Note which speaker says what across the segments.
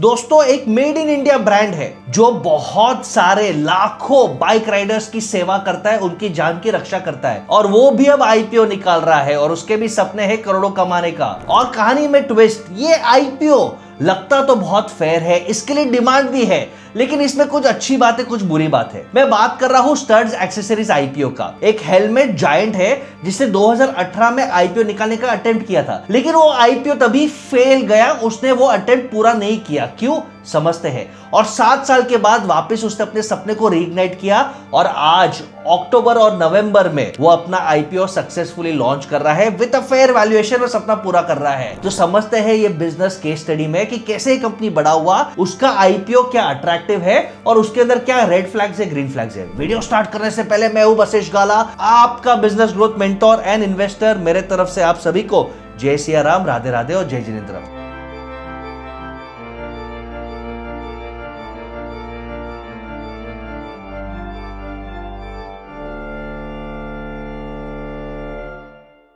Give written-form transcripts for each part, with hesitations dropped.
Speaker 1: दोस्तों एक made in India brand है जो बहुत सारे लाखों बाइक राइडर्स की सेवा करता है, उनकी जान की रक्षा करता है और वो भी अब आईपीओ निकाल रहा है और उसके भी सपने हैं करोड़ों कमाने का। और कहानी में ट्विस्ट, ये आईपीओ लगता तो बहुत फेयर है, इसके लिए डिमांड भी है, लेकिन इसमें कुछ अच्छी बात है कुछ बुरी बात है। मैं बात कर रहा हूं स्टड्स एक्सेसरीज आईपीओ का। एक हेलमेट जायंट है जिसने 2018 में आईपीओ निकालने का अटेम्प्ट किया था, लेकिन वो आईपीओ तभी फेल गया, उसने वो अटेम्प्ट पूरा नहीं किया। क्यों, समझते हैं। और 7 साल के बाद वापस उसने अपने सपने को रीइग्नाइट किया और आज अक्टूबर और नवंबर में वो अपना आईपीओ सक्सेसफुली लॉन्च कर रहा है विद अ फेयर वैल्यूएशन और सपना पूरा कर रहा है। तो समझते हैं ये बिजनेस केस स्टडी में कि कैसे कंपनी बड़ा हुआ, उसका आईपीओ क्या अट्रैक्टिव है और उसके अंदर क्या रेड फ्लैग्स है, ग्रीन फ्लैग्स है। वीडियो स्टार्ट करने से पहले मैं हूं बसेश गाला, आपका business growth mentor and investor. मेरे तरफ से आप सभी को जय सिया राम, राधे राधे और जय जिनेंद्र।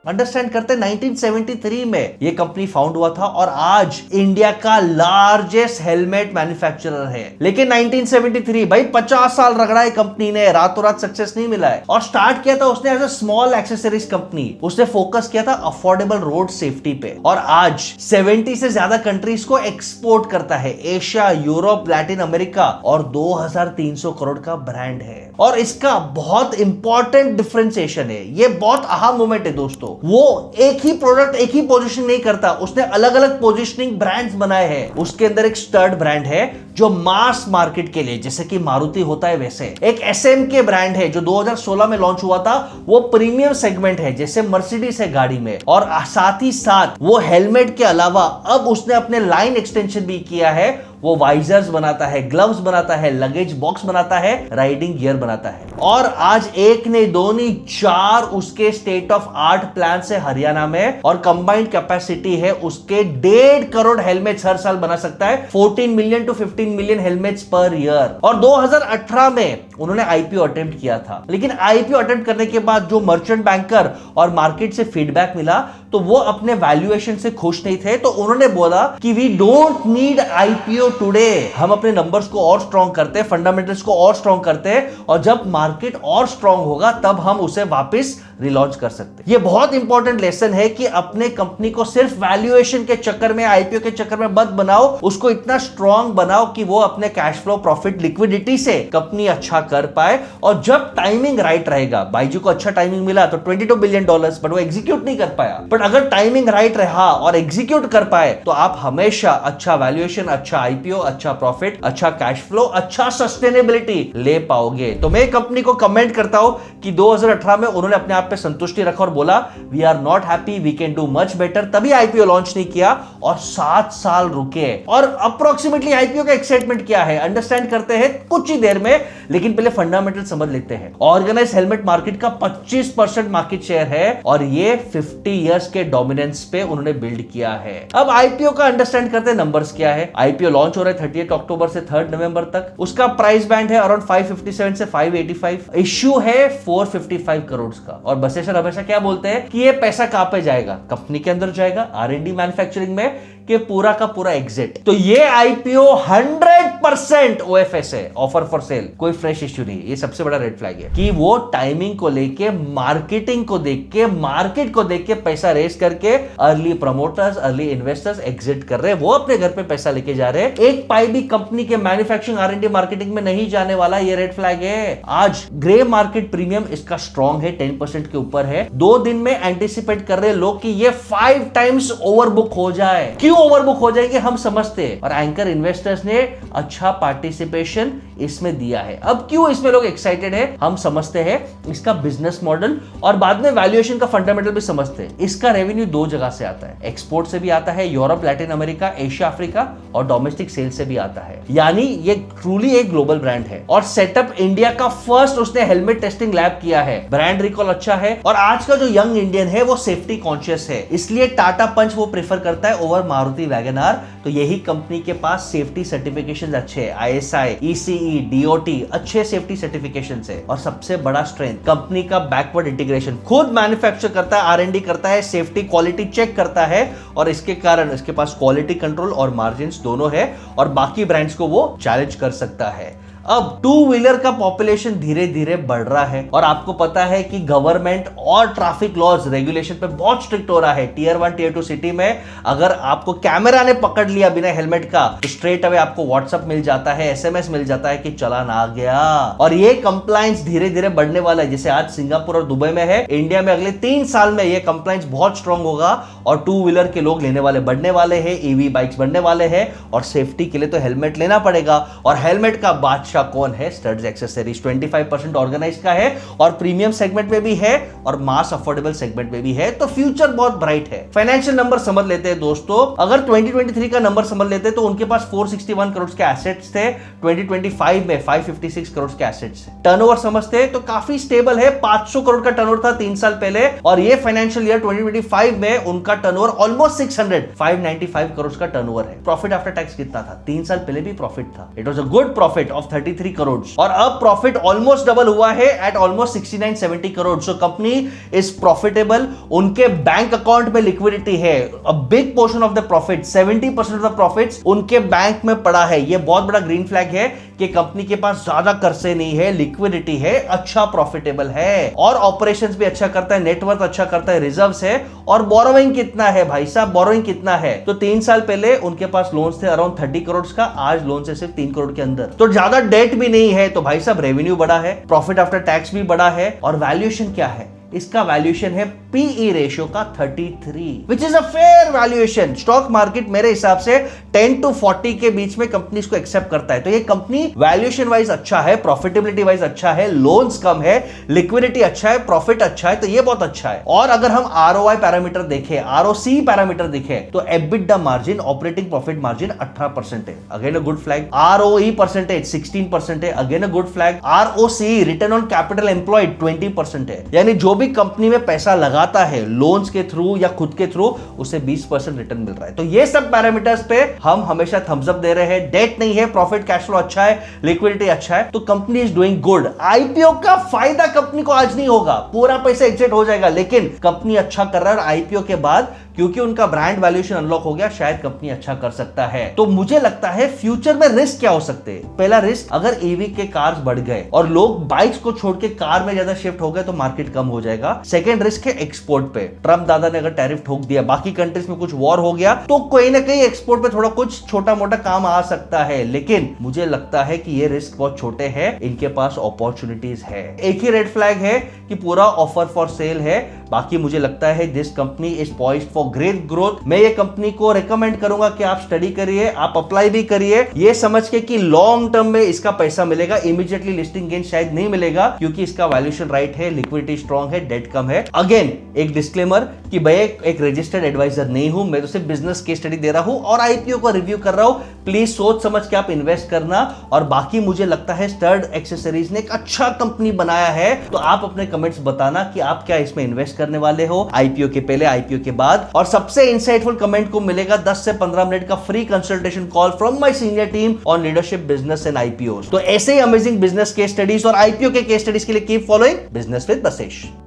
Speaker 1: अंडरस्टैंड करते 1973 में ये कंपनी फाउंड हुआ था और आज इंडिया का लार्जेस्ट हेलमेट मैन्युफैक्चरर है। लेकिन 1973 भाई 50 साल रगड़ा है कंपनी ने, रातों रात सक्सेस नहीं मिला है। और स्टार्ट किया था उसने as a small accessories company, उसने फोकस किया था अफोर्डेबल रोड सेफ्टी पे और आज 70 से ज्यादा कंट्रीज को एक्सपोर्ट करता है, एशिया, यूरोप, लैटिन अमेरिका, और 2300 करोड़ का ब्रांड है। और इसका बहुत इंपॉर्टेंट डिफरेंशिएशन है, ये बहुत अहम मोमेंट है दोस्तों। वो एक ही प्रोडक्ट एक ही पोजीशनिंग नहीं करता, उसने अलग अलग पोजीशनिंग ब्रांड्स बनाए हैं। उसके अंदर एक स्टड ब्रांड है जो मास मार्केट के लिए, जैसे कि मारुति होता है वैसे। एक एसएम के ब्रांड है जो 2016 में लॉन्च हुआ था, वो प्रीमियम सेगमेंट है जैसे मर्सिडीज है गाड़ी में। और साथ ही साथ वो हेलमेट के अलावा अब उसने अपने लाइन एक्सटेंशन भी किया है, वो वाइजर्स बनाता है, ग्लव्स बनाता है, लगेज बॉक्स बनाता है, राइडिंग गियर बनाता है। और आज एक नहीं दो नहीं 4 उसके स्टेट ऑफ आर्ट प्लान है हरियाणा में और कंबाइंड कैपेसिटी है उसके 1.5 करोड़ हेलमेट्स हर साल बना सकता है, 14 million to 15 million helmets per year. और 2018 में उन्होंने आईपीओ अटेम्प्ट किया था, लेकिन आईपीओ अटेम्प्ट करने के बाद जो मर्चेंट बैंकर और मार्केट से फीडबैक मिला तो वो अपने वैल्यूएशन से खुश नहीं थे, तो उन्होंने बोला कि we don't need IPO today, हम अपने नंबर्स को और स्ट्रॉन्ग करते हैं, फंडामेंटल्स को और स्ट्रॉन्ग करते हैं और जब मार्केट और स्ट्रॉन्ग होगा तब हम उसे वापस रिलॉन्च कर सकते हैं। ये बहुत इंपॉर्टेंट लेसन है कि अपने कंपनी को सिर्फ वैल्यूएशन के चक्कर में, आईपीओ के चक्कर में मत बनाओ, उसको इतना स्ट्रॉन्ग बनाओ कि वो अपने कैश फ्लो, प्रॉफिट, लिक्विडिटी से कंपनी अच्छा कर पाए। और जब टाइमिंग राइट रहेगा, बाइजू को अच्छा टाइमिंग मिला तो $22 बिलियन, बट वो एग्जीक्यूट नहीं कर पाया, बट अगर टाइमिंग राइट रहा और एग्जीक्यूट कर पाए तो आप हमेशा अच्छा वैल्यूएशन, अच्छा आईपीओ, अच्छा प्रॉफिट, अच्छा कैश फ्लो, अच्छा सस्टेनेबिलिटी ले पाओगे। तो मैं कंपनी को कमेंट करता हूं कि 2018 में उन्होंने अपने आप पे संतुष्टि रखा और बोला we are not happy, we can do much better, तभी आईपीओ लॉन्च नहीं किया और 7 साल रुके। और अप्रोक्सीमेटली आईपीओ का एक्साइटमेंट क्या है अंडरस्टैंड करते हैं कुछ ही देर में, लेकिन पहले फंडामेंटल समझ लेते हैं। ऑर्गेनाइज हेलमेट मार्केट का 25% मार्केट शेयर है और ये 50 इयर्स के डोमिनेंस पे उन्होंने बिल्ड किया है। अब आईपीओ का अंडरस्टैंड करते हैं, नंबर्स क्या है। आईपीओ लॉन्च हो रहा है 30 अक्टूबर से 3 नवंबर तक। उसका प्राइस बैंड है अराउंड 557 से 585। इश्यू है 455 करोड़ का। और बसेशर हमेशा क्या बोलते हैं कि ये पैसा कहां पे जाएगा, कंपनी के अंदर जाएगा, आर&डी मैन्युफैक्चरिंग में, कि पूरा का पूरा एग्जिट। तो ये आईपीओ 100% ओएफएस है, ऑफर फॉर सेल, कोई फ्रेश इश्यू नहीं है। ये सबसे बड़ा रेड फ्लैग है कि वो टाइमिंग को लेके, मार्केटिंग को देख के, मार्केट को देख के पैसा रेस करके early promoters, early investors exit कर रहे हैं, वो अपने घर पे पैसा लेके जा रहे हैं। एक पाई भी कंपनी के मैन्युफैक्चरिंग, आर&डी, मार्केटिंग में नहीं जाने वाला, ये रेड फ्लैग है। आज ग्रे मार्केट प्रीमियम इसका स्ट्रॉन्ग है, 10% के ऊपर है। 2 दिन में एंटिसिपेट कर रहे हैं लोग कि ये 5 टाइम्स ओवरबुक हो जाए। क्यों ओवरबुक हो जाएंगे हम समझते हैं, और एंकर इन्वेस्टर्स ने अच्छा पार्टिसिपेशन इसमें दिया है। अब क्यों इसमें लोग एक्साइटेड है हम समझते हैं, इसका बिजनेस मॉडल और बाद में वैल्यूएशन का फंडामेंटल भी समझते हैं। इसका रेवेन्यू 2 जगह से आता है, एक्सपोर्ट से भी आता है, Europe, Latin America, Asia, Africa, और डोमेस्टिक सेल से भी आता है। यानी ये ट्रूली एक ग्लोबल ब्रांड है। और सेटअप इंडिया का फर्स्ट उसने हेलमेट टेस्टिंग लैब किया है, ब्रांड रिकॉल अच्छा अच्छा है। और आज का जो यंग इंडियन है वो सेफ्टी कॉन्शियस है, इसलिए टाटा पंच वो प्रेफर करता है ओवर मारुति वैगन आर। तो यही कंपनी के पास सेफ्टी सर्टिफिकेशन अच्छे है, ISI, ECE, DOT, अच्छे सेफ्टी सर्टिफिकेशन है। और सबसे बड़ा स्ट्रेंथ कंपनी का बैकवर्ड इंटीग्रेशन, खुद मैन्युफैक्चर करता है, R&D करता है, सेफ्टी क्वालिटी चेक करता है, और इसके कारण इसके पास क्वालिटी कंट्रोल और मार्जिन दोनों है, और बाकी ब्रांड्स को वो चैलेंज कर सकता है। अब टू व्हीलर का पॉपुलेशन धीरे धीरे बढ़ रहा है, और आपको पता है कि गवर्नमेंट और ट्रैफिक लॉज रेगुलेशन पे बहुत स्ट्रिक्ट हो रहा है। टियर 1 टियर 2 सिटी में अगर आपको कैमरा ने पकड़ लिया बिना हेलमेट का तो स्ट्रेट अवे आपको व्हाट्सएप मिल जाता है, SMS मिल जाता है कि चालान आ गया। और ये कंप्लायंस धीरे धीरे बढ़ने वाला है, जैसे आज सिंगापुर और दुबई में है, इंडिया में अगले 3 साल में ये कंप्लायंस बहुत स्ट्रांग होगा, और टू व्हीलर के लोग लेने वाले बढ़ने वाले हैं, EV बाइक्स बढ़ने वाले हैं, और सेफ्टी के लिए तो हेलमेट लेना पड़ेगा। और हेलमेट का बादशाह कौन है? स्टड्स एक्सेसरीज 25% ऑर्गेनाइज का है, और प्रीमियम सेगमेंट में भी है, और मास अफोर्डेबल सेगमेंट में भी है। तो फ्यूचर बहुत ब्राइट है। फाइनेंशियल नंबर समझ लेते हैं दोस्तों। अगर 2023 का नंबर समझ लेते हैं तो उनके पास 461 करोड़ के एसेट्स थे, 2025 में 556 करोड़ के एसेट्स। टर्नओवर समझते हैं तो काफी स्टेबल है, 500 करोड़ का टर्नओवर था 3 साल पहले, और ये फाइनेंशियल ईयर 2025 में उनका टर्नओवर ऑलमोस्ट 595 करोड़ का टर्नओवर है। प्रॉफिट आफ्टर टैक्स कितना था? 3 साल पहले भी प्रॉफिट था, it was a good profit of 33 crore, और अब प्रॉफिट ऑलमोस्ट डबल हुआ है eight almost 69-70 crore. So company is profitable. उनके बैंक अकाउंट में लिक्विडिटी है, a big portion of the profit, 70% of the profits उनके बैंक में पड़ा है। यह बहुत बड़ा ग्रीन फ्लैग है कि कंपनी के पास ज्यादा कर्जे नहीं है, लिक्विडिटी है, अच्छा प्रॉफिटेबल है, और ऑपरेशंस भी अच्छा करता है, नेटवर्क अच्छा करता है, रिजर्व्स है। और बोरोइंग कितना है भाई साहब? बोरोइंग कितना है? तो 3 साल पहले उनके पास लोन्स थे अराउंड 30 करोड़ का, आज लोन से सिर्फ 3 करोड़ के अंदर, तो ज्यादा डेट भी नहीं है। तो भाई साहब रेवेन्यू बड़ा है, प्रॉफिट आफ्टर टैक्स भी बड़ा है, और वैल्यूएशन क्या है? इसका वैल्यूएशन है PE रेशियो का 33, which is a fair valuation. Stock market मेरे हिसाब से 10 to 40 के बीच में कंपनी को एक्सेप्ट करता है। तो ये कंपनी वैल्यूएशन वाइज अच्छा है, प्रॉफिटेबिलिटी वाइज अच्छा है, लोन्स कम है, लिक्विडिटी अच्छा है, प्रॉफिट अच्छा है, तो ये बहुत अच्छा है। और अगर हम ROI पैरामीटर देखें, ROC पैरामीटर देखें, तो EBITDA margin, operating profit margin 18% है, again a good flag. ROE percentage 16% है, again a good flag. ROC return on capital employed 20% है, यानी जो भी कंपनी में पैसा लगाता है लोन्स के थ्रू या खुद के थ्रू, उसे 20% रिटर्न मिल रहा है। तो ये सब पैरामीटर्स पे हम हमेशा थम्स अप दे रहे हैं। डेट नहीं है, प्रॉफिट कैश फ्लो अच्छा है, लिक्विडिटी अच्छा है, तो company is doing good. IPO का फायदा कंपनी को आज नहीं होगा, पूरा पैसा एग्जिट हो जाएगा, लेकिन कंपनी अच्छा कर रहा है, और IPO के बाद क्योंकि उनका ब्रांड वैल्यूएशन अनलॉक हो गया, शायद कंपनी अच्छा कर सकता है। तो मुझे लगता है फ्यूचर में रिस्क क्या हो सकते हैं? पहला रिस्क, अगर EV के कार्स बढ़ गए और लोग बाइक्स को छोड़ के कार में ज्यादा शिफ्ट हो गए तो मार्केट कम हो जाएगा। सेकेंड रिस्क है एक्सपोर्ट पे, ट्रम्प दादा ने अगर टैरिफ ठोक दिया, बाकी कंट्रीज में कुछ वॉर हो गया, तो कोई ना कहीं एक्सपोर्ट पे थोड़ा कुछ छोटा मोटा काम आ सकता है। लेकिन मुझे लगता है कि ये रिस्क बहुत छोटे हैं, इनके पास अपॉर्चुनिटीज है। एक ही रेड फ्लैग है कि पूरा ऑफर फॉर सेल है, बाकी मुझे लगता है this company is poised for great growth. मैं ये कंपनी को रेकमेंड करूंगा कि आप स्टडी करिए, आप अप्लाई भी करिए, ये समझ के कि लॉन्ग टर्म में इसका पैसा मिलेगा, इमीडिएटली लिस्टिंग गेन शायद नहीं मिलेगा, क्योंकि इसका वैल्यूएशन राइट है, लिक्विडिटी स्ट्रांग है, डेट कम है। अगेन एक डिस्क्लेमर कि भाई एक रजिस्टर्ड एडवाइजर नहीं हूं, मैं तो सिर्फ बिजनेस केस स्टडी दे रहा हूं और IPO को रिव्यू कर रहा हूं। प्लीज सोच समझ के आप इन्वेस्ट करना। और बाकी मुझे लगता है स्टड एक्सेसरीज ने एक अच्छा कंपनी बनाया है, तो आप अपने कमेंट्स बताना कि आप क्या इसमें इन्वेस्ट करने वाले हो, IPO के पहले, IPO के बाद। और सबसे इंसाइटफुल कमेंट को मिलेगा 10 से 15 मिनट का free consultation call from my senior team on leadership, business and IPOs। तो ऐसे ही अमेजिंग बिजनेस केस स्टडीज और IPO के केस स्टडीज के लिए keep following business with Vashishtha.